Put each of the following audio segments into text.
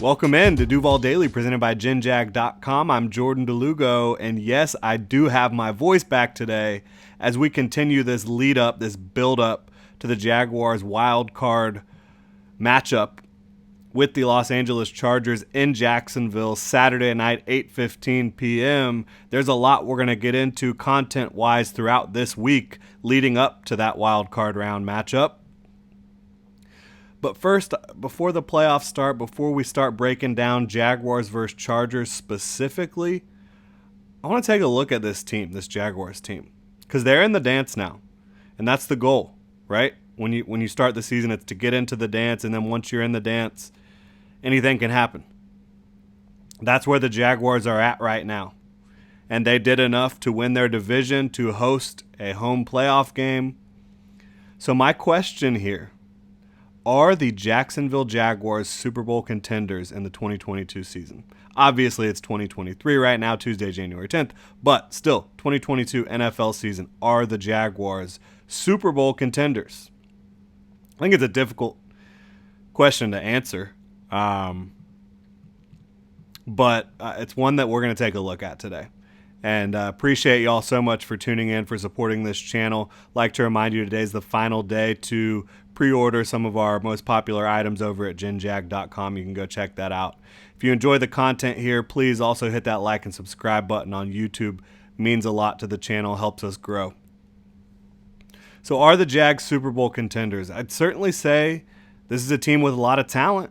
Welcome in to Duval Daily, presented by GenJag.com. I'm Jordan DeLugo, and yes, I do have my voice back today as we continue this lead-up, this build-up to the Jaguars wild card matchup with the Los Angeles Chargers in Jacksonville Saturday night, 8:15 p.m. There's a lot we're going to get into content-wise throughout this week leading up to that wild card round matchup. But first, before the playoffs start, before we start breaking down Jaguars versus Chargers specifically, I want to take a look at this team, this Jaguars team, because they're in the dance now, and that's the goal, right? When you start the season, it's to get into the dance, and then once you're in the dance, anything can happen. That's where the Jaguars are at right now, and they did enough to win their division, to host a home playoff game. So my question here: are the Jacksonville Jaguars Super Bowl contenders in the 2022 season? Obviously, it's 2023 right now, Tuesday, January 10th, but still, 2022 NFL season, are the Jaguars Super Bowl contenders? I think it's a difficult question to answer, but it's one that we're going to take a look at today. And appreciate y'all so much for tuning in, for supporting this channel. Like to remind you, today's the final day to pre-order some of our most popular items over at GenJag.com. You can go check that out. If you enjoy the content here, please also hit that like and subscribe button on YouTube. It means a lot to the channel, helps us grow. So are the Jags Super Bowl contenders? I'd certainly say this is a team with a lot of talent.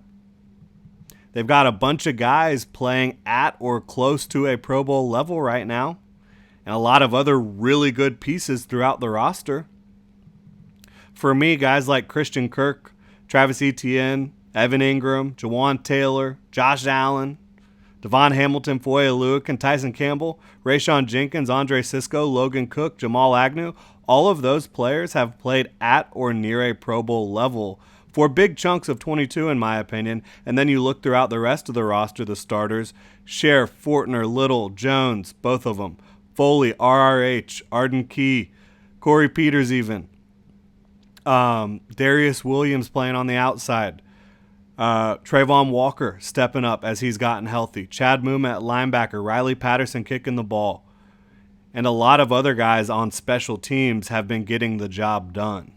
They've got a bunch of guys playing at or close to a Pro Bowl level right now, and a lot of other really good pieces throughout the roster. For me, guys like Christian Kirk, Travis Etienne, Evan Ingram, Jawan Taylor, Josh Allen, Devon Hamilton, Foye Oluokun, and Tyson Campbell, Rayshon Jenkins, Andre Sisco, Logan Cook, Jamal Agnew, all of those players have played at or near a Pro Bowl level for big chunks of 22, in my opinion. And then you look throughout the rest of the roster, the starters: Sheriff, Fortner, Little, Jones, both of them, Foley, RRH, Arden Key, Corey Peters even, Darius Williams playing on the outside, Trayvon Walker stepping up as he's gotten healthy, Chad Muma at linebacker, Riley Patterson kicking the ball, and a lot of other guys on special teams have been getting the job done.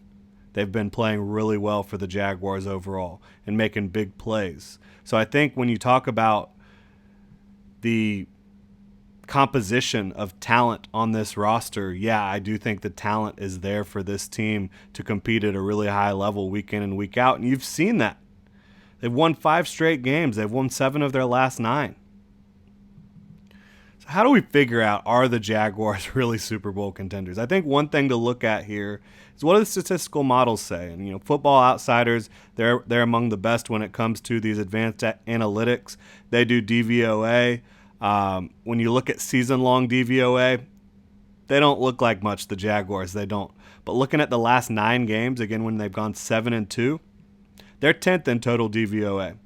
They've been playing really well for the Jaguars overall and making big plays. So I think when you talk about the composition of talent on this roster, yeah, I do think the talent is there for this team to compete at a really high level week in and week out. And you've seen that. They've won 5 straight games. They've won 7 of their last 9. So how do we figure out, are the Jaguars really Super Bowl contenders? I think one thing to look at here is, what do the statistical models say? And Football Outsiders, they're among the best when it comes to these advanced analytics. They do DVOA. When you look at season-long DVOA, they don't look like much, the Jaguars. They don't. But looking at the last 9 games, again, when they've gone 7-2, they're 10th in total DVOA.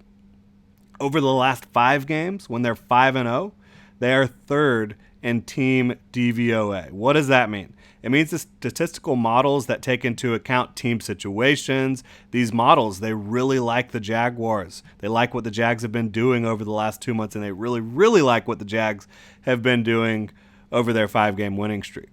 Over the last 5 games, when they're 5-0, they are 3rd in team DVOA. What does that mean? It means the statistical models that take into account team situations, these models, they really like the Jaguars. They like what the Jags have been doing over the last 2 months, and they really, really like what the Jags have been doing over their 5-game winning streak.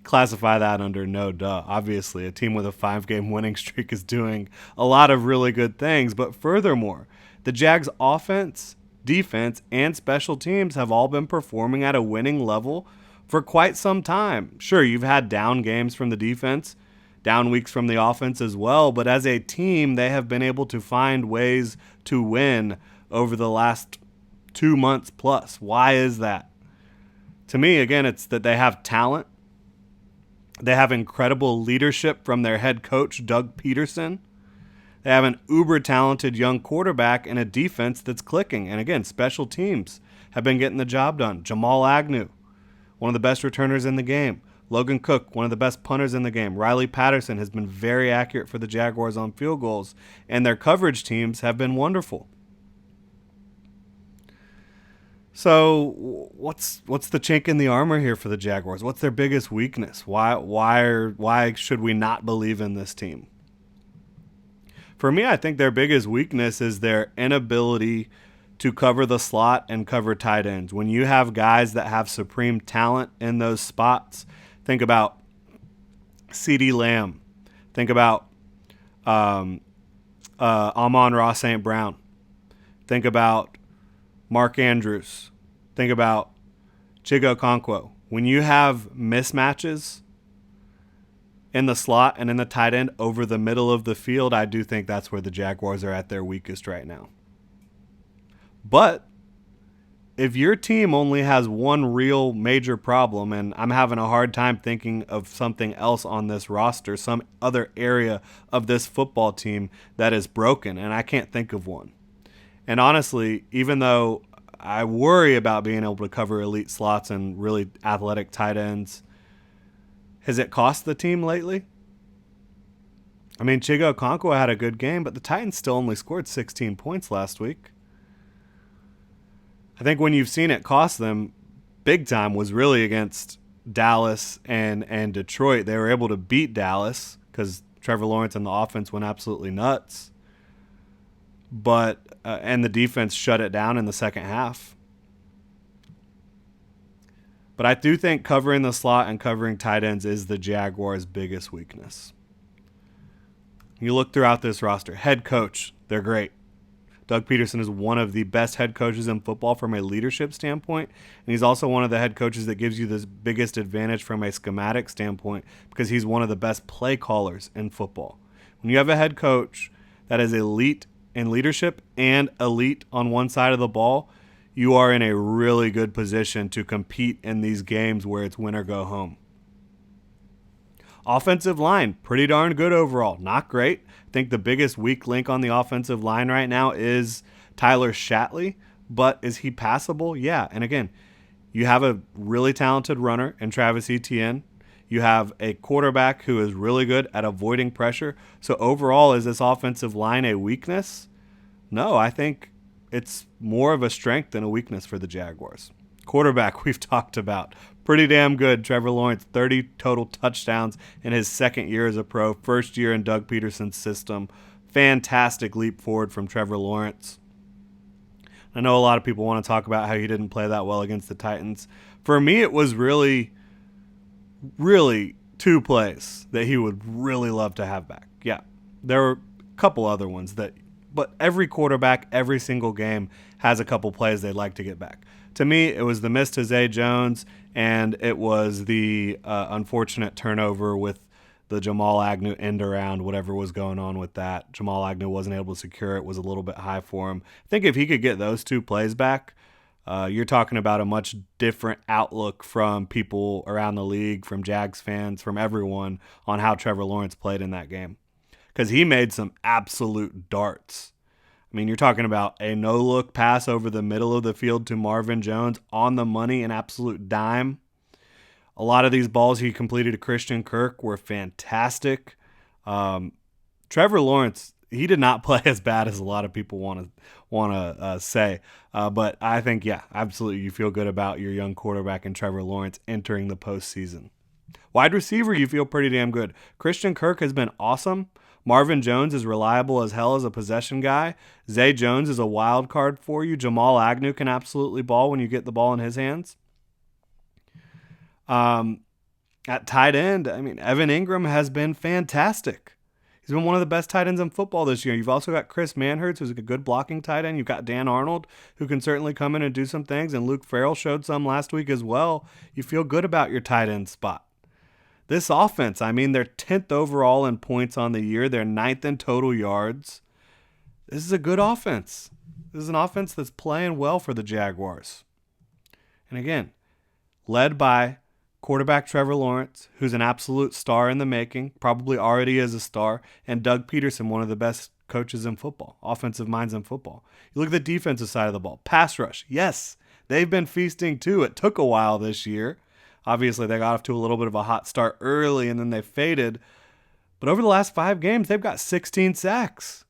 Classify that under no duh. Obviously, a team with a 5-game winning streak is doing a lot of really good things, but furthermore, the Jags' offense, defense, and special teams have all been performing at a winning level for quite some time. Sure, you've had down games from the defense, down weeks from the offense as well, but as a team, they have been able to find ways to win over the last 2 months plus. Why is that? To me, again, it's that they have talent. They have incredible leadership from their head coach, Doug Peterson. They have an uber-talented young quarterback and a defense that's clicking. And again, special teams have been getting the job done. Jamal Agnew, one of the best returners in the game. Logan Cook, one of the best punters in the game. Riley Patterson has been very accurate for the Jaguars on field goals. And their coverage teams have been wonderful. So what's the chink in the armor here for the Jaguars? What's their biggest weakness? Why should we not believe in this team? For me, I think their biggest weakness is their inability to cover the slot and cover tight ends. When you have guys that have supreme talent in those spots, think about CeeDee Lamb. Think about Amon-Ra St. Brown. Think about Mark Andrews. Think about Chigo Okonkwo. When you have mismatches in the slot and in the tight end over the middle of the field, I do think that's where the Jaguars are at their weakest right now. But if your team only has one real major problem, and I'm having a hard time thinking of something else on this roster, some other area of this football team that is broken, and I can't think of one. And honestly, even though I worry about being able to cover elite slots and really athletic tight ends, has it cost the team lately? I mean, Chigo Okonkwo had a good game, but the Titans still only scored 16 points last week. I think when you've seen it cost them big time was really against Dallas and Detroit. They were able to beat Dallas because Trevor Lawrence and the offense went absolutely nuts. But and the defense shut it down in the second half. But I do think covering the slot and covering tight ends is the Jaguars' biggest weakness. You look throughout this roster. Head coach, they're great. Doug Peterson is one of the best head coaches in football from a leadership standpoint, and he's also one of the head coaches that gives you the biggest advantage from a schematic standpoint because he's one of the best play callers in football. When you have a head coach that is elite in leadership and elite on one side of the ball, you are in a really good position to compete in these games where it's win or go home. Offensive line, pretty darn good overall. Not great. I think the biggest weak link on the offensive line right now is Tyler Shatley, but is he passable? Yeah. And again, you have a really talented runner in Travis Etienne. You have a quarterback who is really good at avoiding pressure. So overall, is this offensive line a weakness? No, I think it's more of a strength than a weakness for the Jaguars. Quarterback, we've talked about. Pretty damn good. Trevor Lawrence, 30 total touchdowns in his second year as a pro, first year in Doug Peterson's system. Fantastic leap forward from Trevor Lawrence. I know a lot of people want to talk about how he didn't play that well against the Titans. For me, it was really two plays that he would really love to have back. Yeah, there were a couple other ones but every quarterback, every single game has a couple plays they'd like to get back. To me, it was the miss to Zay Jones, and it was the unfortunate turnover with the Jamal Agnew end around, whatever was going on with that. Jamal Agnew wasn't able to secure it, was a little bit high for him. I think if he could get those two plays back, you're talking about a much different outlook from people around the league, from Jags fans, from everyone on how Trevor Lawrence played in that game. Because he made some absolute darts. I mean, you're talking about a no-look pass over the middle of the field to Marvin Jones on the money, an absolute dime. A lot of these balls he completed to Christian Kirk were fantastic. Trevor Lawrence, he did not play as bad as a lot of people want to say. But I think, yeah, absolutely, you feel good about your young quarterback and Trevor Lawrence entering the postseason. Wide receiver, you feel pretty damn good. Christian Kirk has been awesome. Marvin Jones is reliable as hell as a possession guy. Zay Jones is a wild card for you. Jamal Agnew can absolutely ball when you get the ball in his hands. At tight end, I mean, Evan Ingram has been fantastic. He's been one of the best tight ends in football this year. You've also got Chris Manhertz, who's a good blocking tight end. You've got Dan Arnold, who can certainly come in and do some things, and Luke Farrell showed some last week as well. You feel good about your tight end spot. This offense, I mean, they're 10th overall in points on the year. They're 9th in total yards. This is a good offense. This is an offense that's playing well for the Jaguars. And again, led by quarterback Trevor Lawrence, who's an absolute star in the making, probably already is a star, and Doug Peterson, one of the best coaches in football, offensive minds in football. You look at the defensive side of the ball. Pass rush, yes, they've been feasting too. It took a while this year. Obviously, they got off to a little bit of a hot start early, and then they faded. But over the last 5 games, they've got 16 sacks.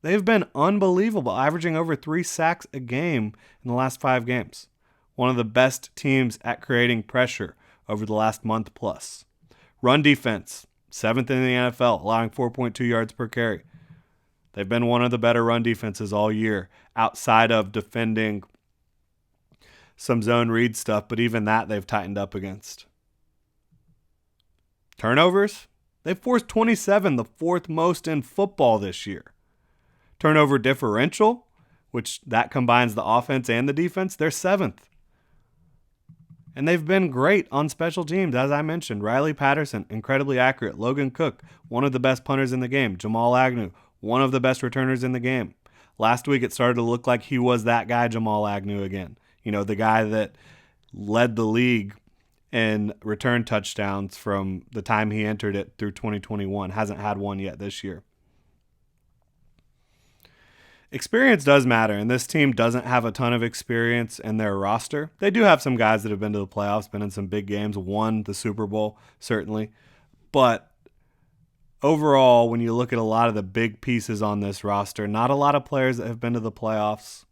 They've been unbelievable, averaging over 3 sacks a game in the last 5 games. One of the best teams at creating pressure over the last month plus. Run defense, 7th in the NFL, allowing 4.2 yards per carry. They've been one of the better run defenses all year, outside of defending some zone read stuff, but even that they've tightened up against. Turnovers? They've forced 27, the fourth most in football this year. Turnover differential, which that combines the offense and the defense, they're seventh. And they've been great on special teams, as I mentioned. Riley Patterson, incredibly accurate. Logan Cook, one of the best punters in the game. Jamal Agnew, one of the best returners in the game. Last week, it started to look like he was that guy, Jamal Agnew, again. You know, the guy that led the league in return touchdowns from the time he entered it through 2021. Hasn't had one yet this year. Experience does matter, and this team doesn't have a ton of experience in their roster. They do have some guys that have been to the playoffs, been in some big games, won the Super Bowl, certainly. But overall, when you look at a lot of the big pieces on this roster, not a lot of players that have been to the playoffs.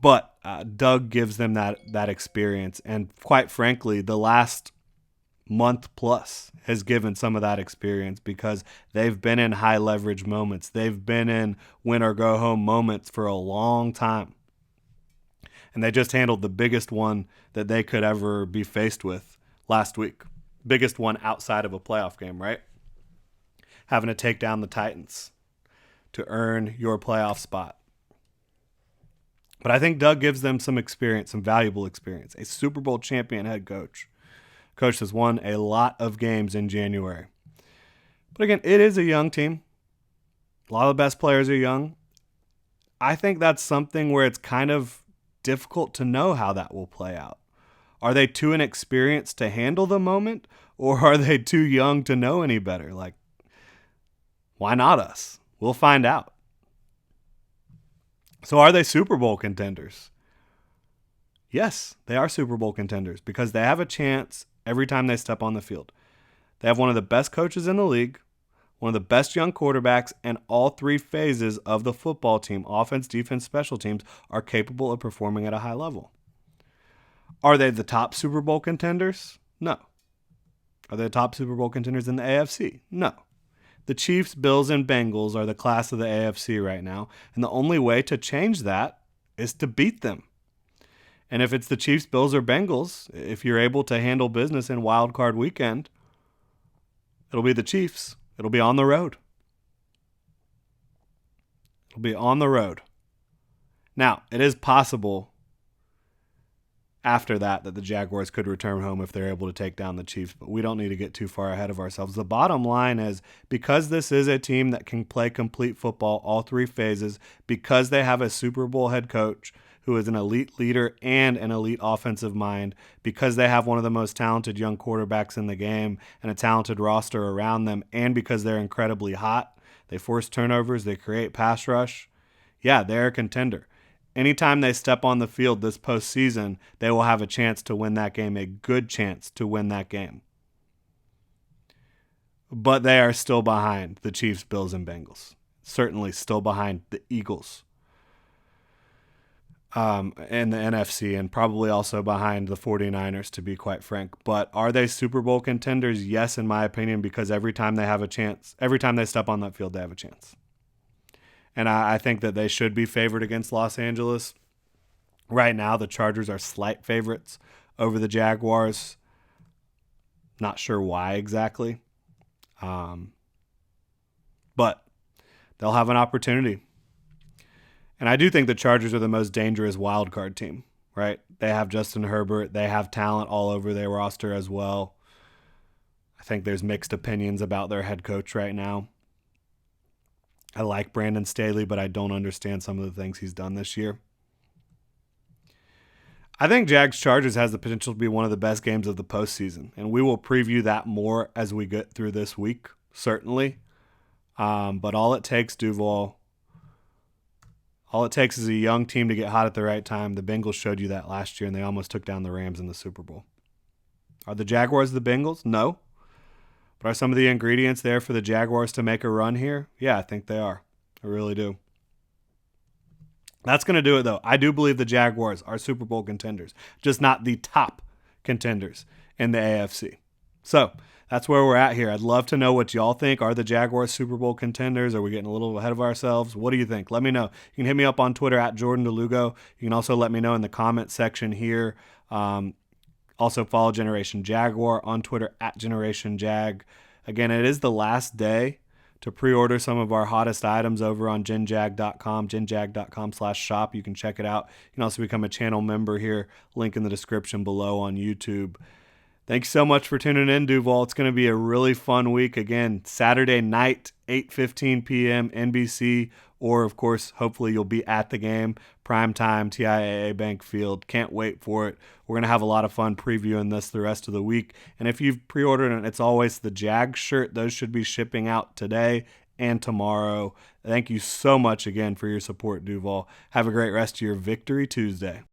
But Doug gives them that experience, and quite frankly, the last month plus has given some of that experience because they've been in high leverage moments. They've been in win or go home moments for a long time. And they just handled the biggest one that they could ever be faced with last week. Biggest one outside of a playoff game, right? Having to take down the Titans to earn your playoff spot. But I think Doug gives them some experience, some valuable experience. A Super Bowl champion head coach. Coach has won a lot of games in January. But again, it is a young team. A lot of the best players are young. I think that's something where it's kind of difficult to know how that will play out. Are they too inexperienced to handle the moment? Or are they too young to know any better? Like, why not us? We'll find out. So are they Super Bowl contenders? Yes, they are Super Bowl contenders because they have a chance every time they step on the field. They have one of the best coaches in the league, one of the best young quarterbacks, and all three phases of the football team, offense, defense, special teams, are capable of performing at a high level. Are they the top Super Bowl contenders? No. Are they the top Super Bowl contenders in the AFC? No. The Chiefs, Bills, and Bengals are the class of the AFC right now, and the only way to change that is to beat them. And if it's the Chiefs, Bills, or Bengals, if you're able to handle business in Wild Card Weekend, it'll be the Chiefs. It'll be on the road. It'll be on the road. Now, it is possible after that the Jaguars could return home if they're able to take down the Chiefs, but we don't need to get too far ahead of ourselves. The bottom line is, because this is a team that can play complete football, all three phases, because they have a Super Bowl head coach who is an elite leader and an elite offensive mind, because they have one of the most talented young quarterbacks in the game and a talented roster around them, and because they're incredibly hot, they force turnovers, they create pass rush. Yeah, they're a contender. Anytime they step on the field this postseason, they will have a chance to win that game, a good chance to win that game. But they are still behind the Chiefs, Bills, and Bengals. Certainly still behind the Eagles in the NFC, and probably also behind the 49ers, to be quite frank. But are they Super Bowl contenders? Yes, in my opinion, because every time they have a chance, every time they step on that field, they have a chance. And I think that they should be favored against Los Angeles. Right now, the Chargers are slight favorites over the Jaguars. Not sure why exactly. But they'll have an opportunity. And I do think the Chargers are the most dangerous wild card team, right? They have Justin Herbert. They have talent all over their roster as well. I think there's mixed opinions about their head coach right now. I like Brandon Staley, but I don't understand some of the things he's done this year. I think Jags-Chargers has the potential to be one of the best games of the postseason, and we will preview that more as we get through this week, certainly. But all it takes, Duval, all it takes is a young team to get hot at the right time. The Bengals showed you that last year, and they almost took down the Rams in the Super Bowl. Are the Jaguars the Bengals? No. But are some of the ingredients there for the Jaguars to make a run here? Yeah, I think they are. I really do. That's going to do it, though. I do believe the Jaguars are Super Bowl contenders, just not the top contenders in the AFC. So that's where we're at here. I'd love to know what y'all think. Are the Jaguars Super Bowl contenders? Are we getting a little ahead of ourselves? What do you think? Let me know. You can hit me up on Twitter at Jordan DeLugo. You can also let me know in the comment section here. Also follow Generation Jaguar on Twitter at Generation Jag. Again, it is the last day to pre-order some of our hottest items over on genjag.com, genjag.com/shop. You can check it out. You can also become a channel member here. Link in the description below on YouTube. Thanks so much for tuning in, Duval. It's going to be a really fun week. Again, Saturday night, 8:15 p.m., NBC, or, of course, hopefully you'll be at the game. Primetime, TIAA Bank Field. Can't wait for it. We're going to have a lot of fun previewing this the rest of the week. And if you've pre-ordered it, it's always the Jag shirt. Those should be shipping out today and tomorrow. Thank you so much again for your support, Duval. Have a great rest of your Victory Tuesday.